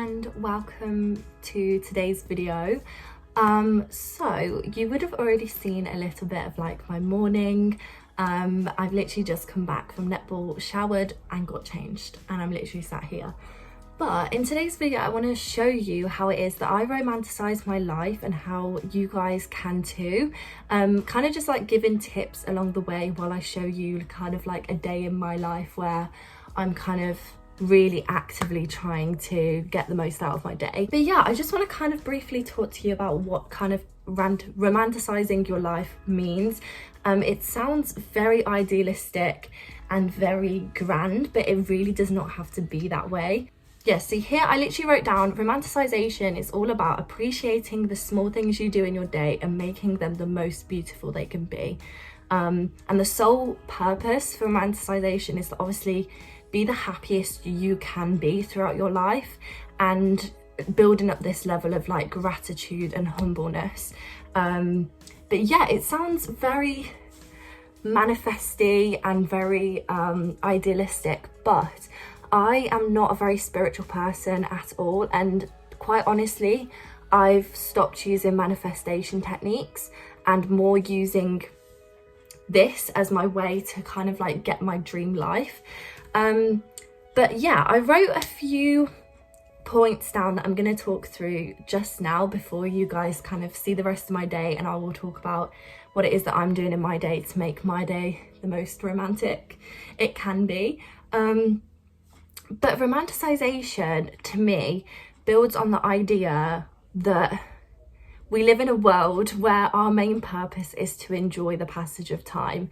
and welcome to today's video. So you would have already seen a little bit of like my morning. I've literally just come back from netball, showered and got changed, and I'm literally sat here. But in today's video I want to show you how it is that I romanticize my life and how you guys can too. Kind of just like giving tips along the way while I show you kind of like a day in my life where I'm kind of really actively trying to get the most out of my day. But yeah, I just want to kind of briefly talk to you about what kind of romanticizing your life means. It sounds very idealistic and very grand, but it really does not have to be that way. Yeah, see here I literally wrote down romanticization is all about appreciating the small things you do in your day and making them the most beautiful they can be. And the sole purpose for romanticization is to obviously be the happiest you can be throughout your life and building up this level of like gratitude and humbleness. But yeah, it sounds very manifesty and very idealistic, but I am not a very spiritual person at all, and quite honestly I've stopped using manifestation techniques and more using this as my way to kind of like get my dream life. But yeah, I wrote a few points down that I'm going to talk through just now before you guys kind of see the rest of my day, and I will talk about what it is that I'm doing in my day to make my day the most romantic it can be. But romanticization to me builds on the idea that we live in a world where our main purpose is to enjoy the passage of time.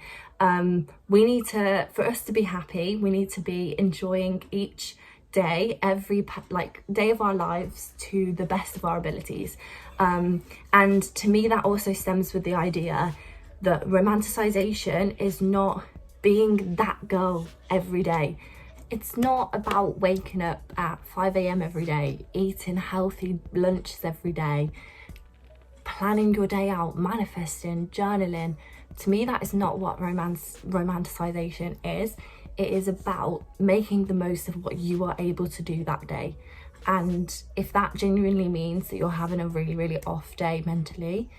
We need to, for us to be happy, we need to be enjoying each day, every day of our lives to the best of our abilities. And to me that also stems with the idea that romanticization is not being that girl every day. It's not about waking up at 5 a.m. every day, eating healthy lunches every day, planning your day out, manifesting, journaling. To me that is not what romanticization is. It is about making the most of what you are able to do that day. And if that genuinely means that you're having a really off day mentally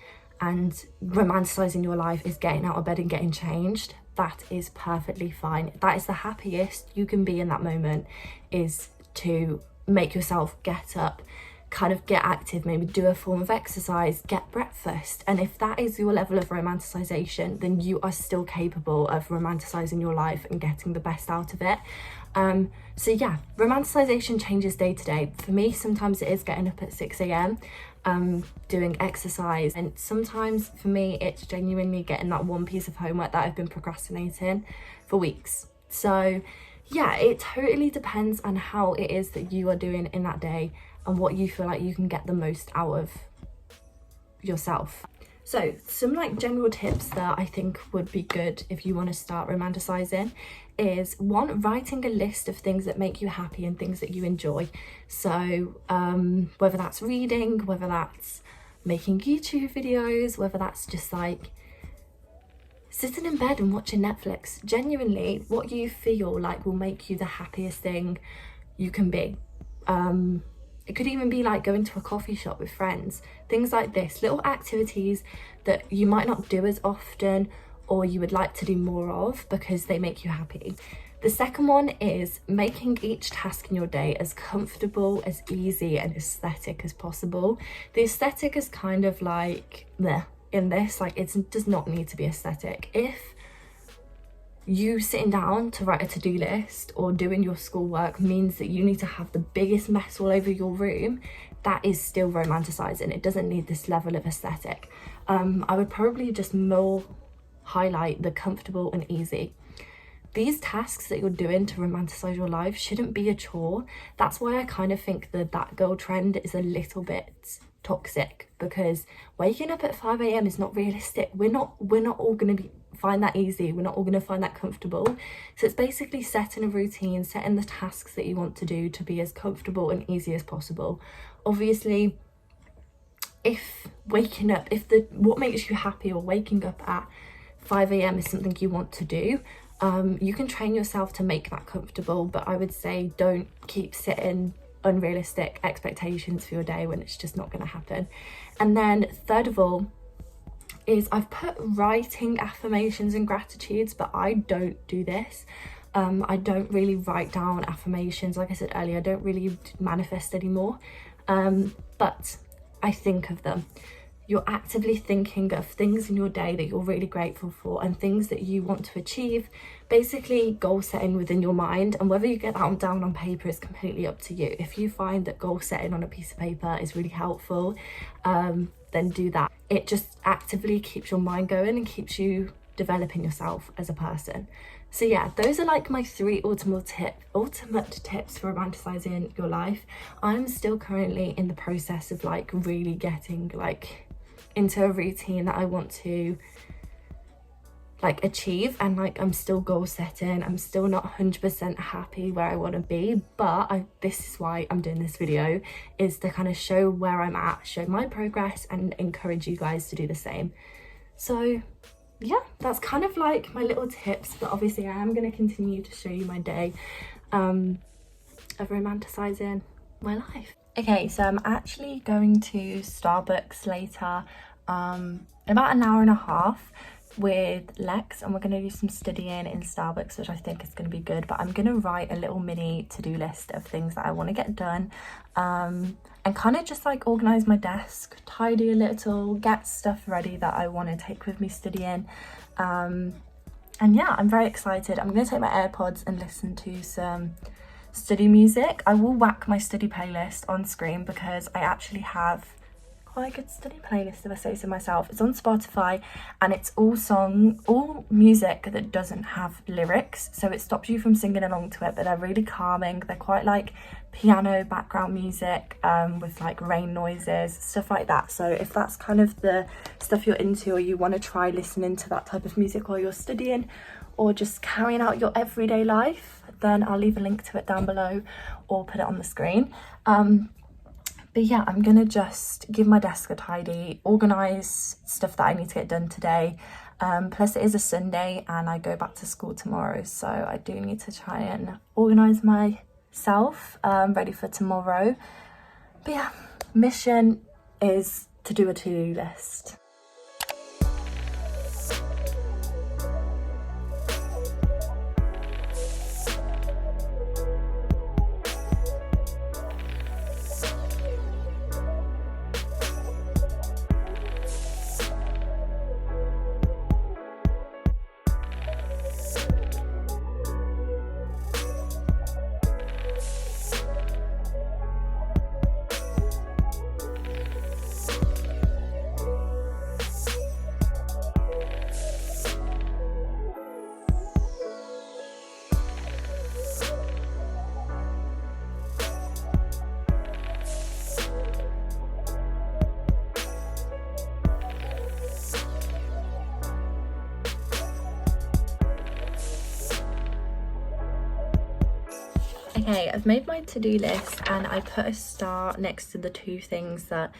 and romanticizing your life is getting out of bed and getting changed, that is perfectly fine. That is the happiest you can be in that moment, is to make yourself get up, kind of get active, maybe do a form of exercise, get breakfast. And if that is your level of romanticization, then you are still capable of romanticizing your life and getting the best out of it. So yeah, romanticization changes day to day. For me, sometimes it is getting up at 6 a.m, doing exercise, and sometimes for me it's genuinely getting that one piece of homework that I've been procrastinating for weeks. So yeah, it totally depends on how it is that you are doing in that day and what you feel like you can get the most out of yourself. So some like general tips that I think would be good if you want to start romanticizing is, one, writing a list of things that make you happy and things that you enjoy. So whether that's reading, whether that's making YouTube videos, whether that's just like sitting in bed and watching Netflix, genuinely what you feel like will make you the happiest thing you can be. It could even be like going to a coffee shop with friends, things like this, little activities that you might not do as often or you would like to do more of because they make you happy. The second one is making each task in your day as comfortable, as easy and aesthetic as possible. The aesthetic is kind of like in this, like it does not need to be aesthetic. If you sitting down to write a to-do list or doing your schoolwork means that you need to have the biggest mess all over your room, that is still romanticizing. It doesn't need this level of aesthetic. I would probably just more highlight the comfortable and easy. These tasks that you're doing to romanticize your life shouldn't be a chore. That's why I kind of think that girl trend is a little bit toxic, because waking up at 5 a.m. is not realistic. We're not all going to find that easy. We're not all going to find that comfortable. So it's basically setting a routine, setting the tasks that you want to do to be as comfortable and easy as possible. Obviously, if waking up, what makes you happy or waking up at 5 a.m. is something you want to do, you can train yourself to make that comfortable. But I would say don't keep sitting unrealistic expectations for your day when it's just not going to happen. And then third of all is I've put writing affirmations and gratitudes, but I don't do this. I don't really write down affirmations. Like I said earlier, I don't really manifest anymore, but I think of them. You're actively thinking of things in your day that you're really grateful for and things that you want to achieve, basically goal setting within your mind. And whether you get that down on paper is completely up to you. If you find that goal setting on a piece of paper is really helpful, then do that. It just actively keeps your mind going and keeps you developing yourself as a person. So yeah, those are like my 3 ultimate tips for romanticizing your life. I'm still currently in the process of like really getting like into a routine that I want to like achieve, and like I'm still goal setting. I'm still not 100% happy where I want to be, but this is why I'm doing this video, is to kind of show where I'm at, show my progress, and encourage you guys to do the same. So yeah, that's kind of like my little tips, but obviously I am going to continue to show you my day of romanticizing my life. Okay, so I'm actually going to Starbucks later, in about an hour and a half with Lex, and we're going to do some studying in Starbucks, which I think is going to be good. But I'm going to write a little mini to-do list of things that I want to get done, and kind of just like organize my desk, tidy a little, get stuff ready that I want to take with me studying. And yeah, I'm very excited. I'm going to take my AirPods and listen to some study music. I will whack my study playlist on screen because I actually have quite a good study playlist, if I say so myself. It's on Spotify and it's all music that doesn't have lyrics, so it stops you from singing along to it, but they're really calming. They're quite like piano background music, with like rain noises, stuff like that. So if that's kind of the stuff you're into, or you want to try listening to that type of music while you're studying or just carrying out your everyday life, then I'll leave a link to it down below or put it on the screen. But yeah, I'm gonna just give my desk a tidy, organise stuff that I need to get done today. Plus it is a Sunday and I go back to school tomorrow, so I do need to try and organise myself, ready for tomorrow. But yeah, mission is to do a to-do list. Okay, I've made my to-do list and I put a star next to the 2 things that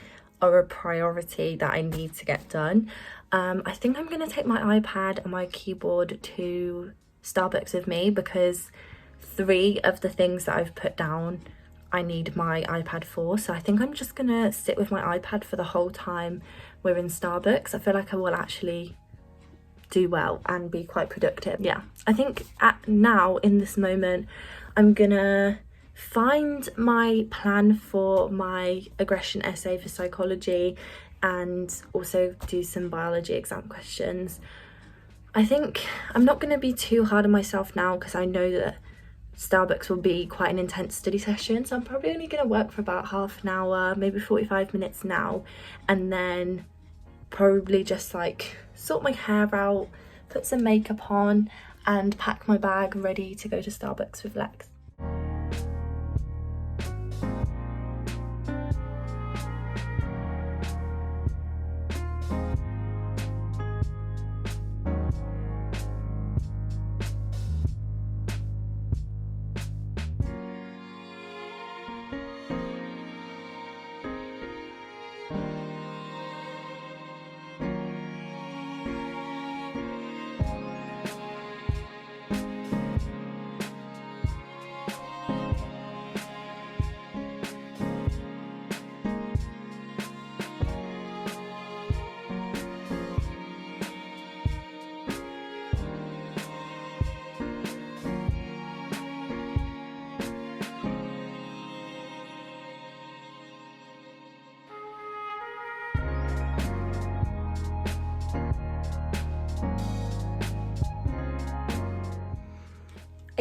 are a priority that I need to get done. I think I'm going to take my iPad and my keyboard to Starbucks with me because 3 of the things that I've put down I need my iPad for. So I think I'm just going to sit with my iPad for the whole time we're in Starbucks. I feel like I will actually do well and be quite productive. Yeah, I think now in this moment I'm gonna find my plan for my aggression essay for psychology and also do some biology exam questions. I think I'm not going to be too hard on myself now because I know that Starbucks will be quite an intense study session, so I'm probably only going to work for about half an hour, maybe 45 minutes now, and then probably just like sort my hair out, put some makeup on and pack my bag ready to go to Starbucks with Lex.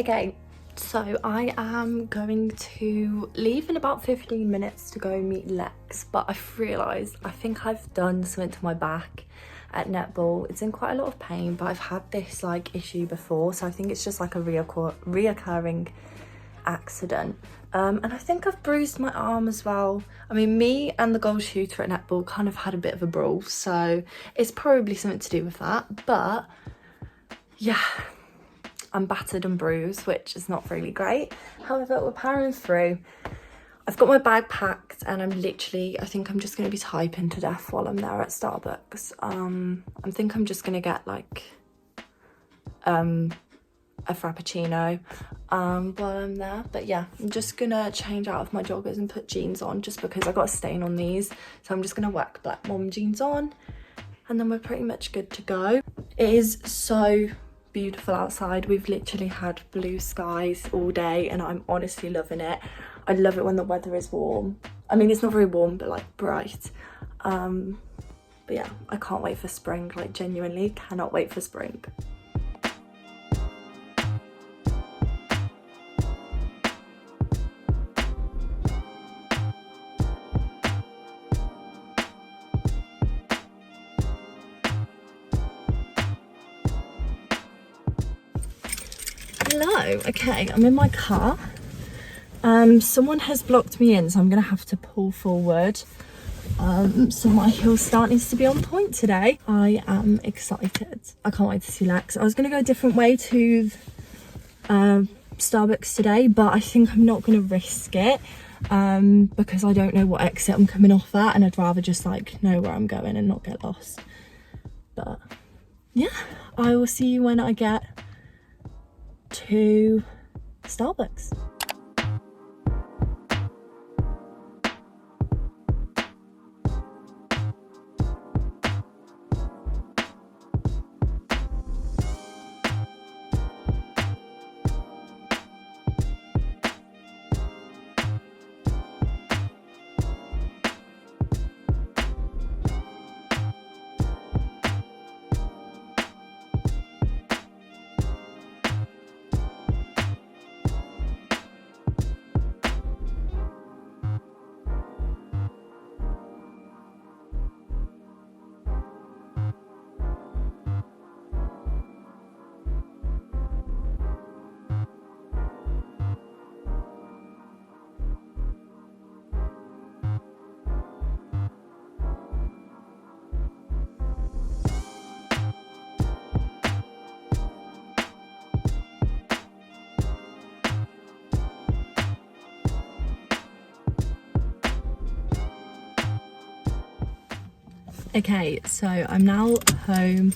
Okay, so I am going to leave in about 15 minutes to go meet Lex, but I've realised I think I've done something to my back at netball. It's in quite a lot of pain, but I've had this like issue before, so I think it's just like a reoccurring accident. And I think I've bruised my arm as well. I mean, me and the goal shooter at netball kind of had a bit of a brawl, so it's probably something to do with that. But yeah, I'm battered and bruised, which is not really great. However, we're powering through. I've got my bag packed and I'm literally, I think I'm just going to be typing to death while I'm there at Starbucks. I think I'm just going to get like a frappuccino while I'm there. But yeah, I'm just going to change out of my joggers and put jeans on just because I got a stain on these. So I'm just going to whack black mom jeans on and then we're pretty much good to go. It is so beautiful outside. We've literally had blue skies all day and I'm honestly loving it. I love it when the weather is warm. I mean, it's not very warm, but like bright. But yeah, I can't wait for spring, like genuinely cannot wait for spring. Hello, okay, I'm in my car. Someone has blocked me in, so I'm gonna have to pull forward. So my heel start needs to be on point today. I am excited. I can't wait to see Lex. I was gonna go a different way to Starbucks today, but I think I'm not gonna risk it because I don't know what exit I'm coming off at, and I'd rather just like know where I'm going and not get lost. But yeah, I will see you when I get to Starbucks. Okay, so I'm now home.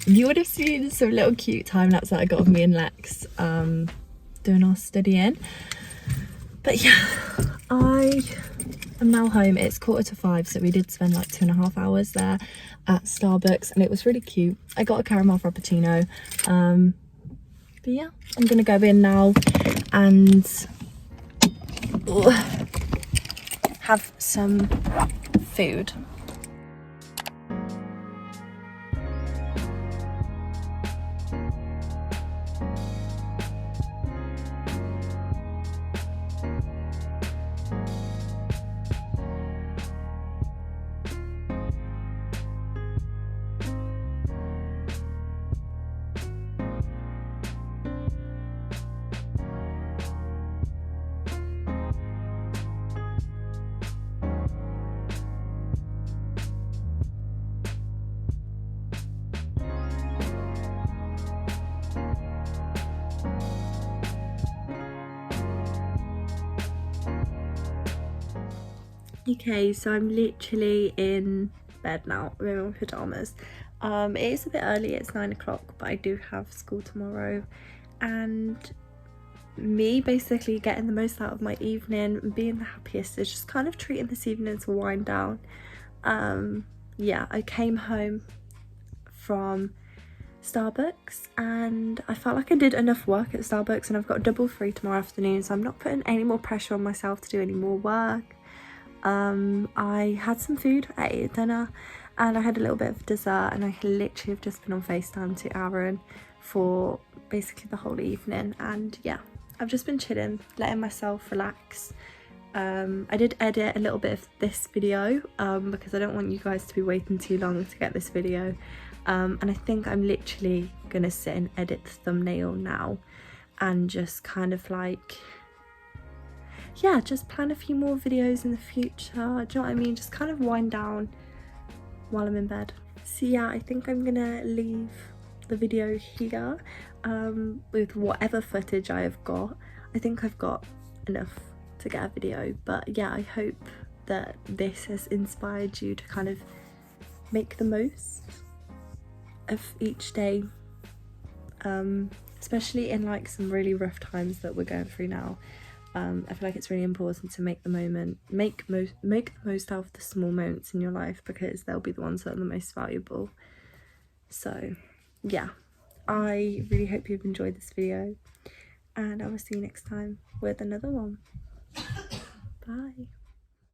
You would have seen some little cute time lapse that I got of me and Lex doing our studying. But yeah, I am now home. It's 5:15, so we did spend like 2.5 hours there at Starbucks and it was really cute. I got a caramel frappuccino. But yeah, I'm gonna go in now and have some food. Okay, so I'm literally in bed now. I'm in my pyjamas. It is a bit early, it's 9 o'clock, but I do have school tomorrow. And me basically getting the most out of my evening and being the happiest is just kind of treating this evening as a wind down. Yeah, I came home from Starbucks and I felt like I did enough work at Starbucks, and I've got double free tomorrow afternoon, so I'm not putting any more pressure on myself to do any more work. I had some food, I ate dinner and I had a little bit of dessert, and I literally have just been on FaceTime to Aaron for basically the whole evening. And yeah, I've just been chilling, letting myself relax. I did edit a little bit of this video because I don't want you guys to be waiting too long to get this video, and I think I'm literally gonna sit and edit the thumbnail now and just kind of like, yeah, just plan a few more videos in the future. Do you know what I mean? Just kind of wind down while I'm in bed. So yeah, I think I'm gonna leave the video here with whatever footage I have got. I think I've got enough to get a video, but yeah, I hope that this has inspired you to kind of make the most of each day, especially in like some really rough times that we're going through now. I feel like it's really important to make the most out of the small moments in your life, because they'll be the ones that are the most valuable. So yeah, I really hope you've enjoyed this video, and I will see you next time with another one. Bye.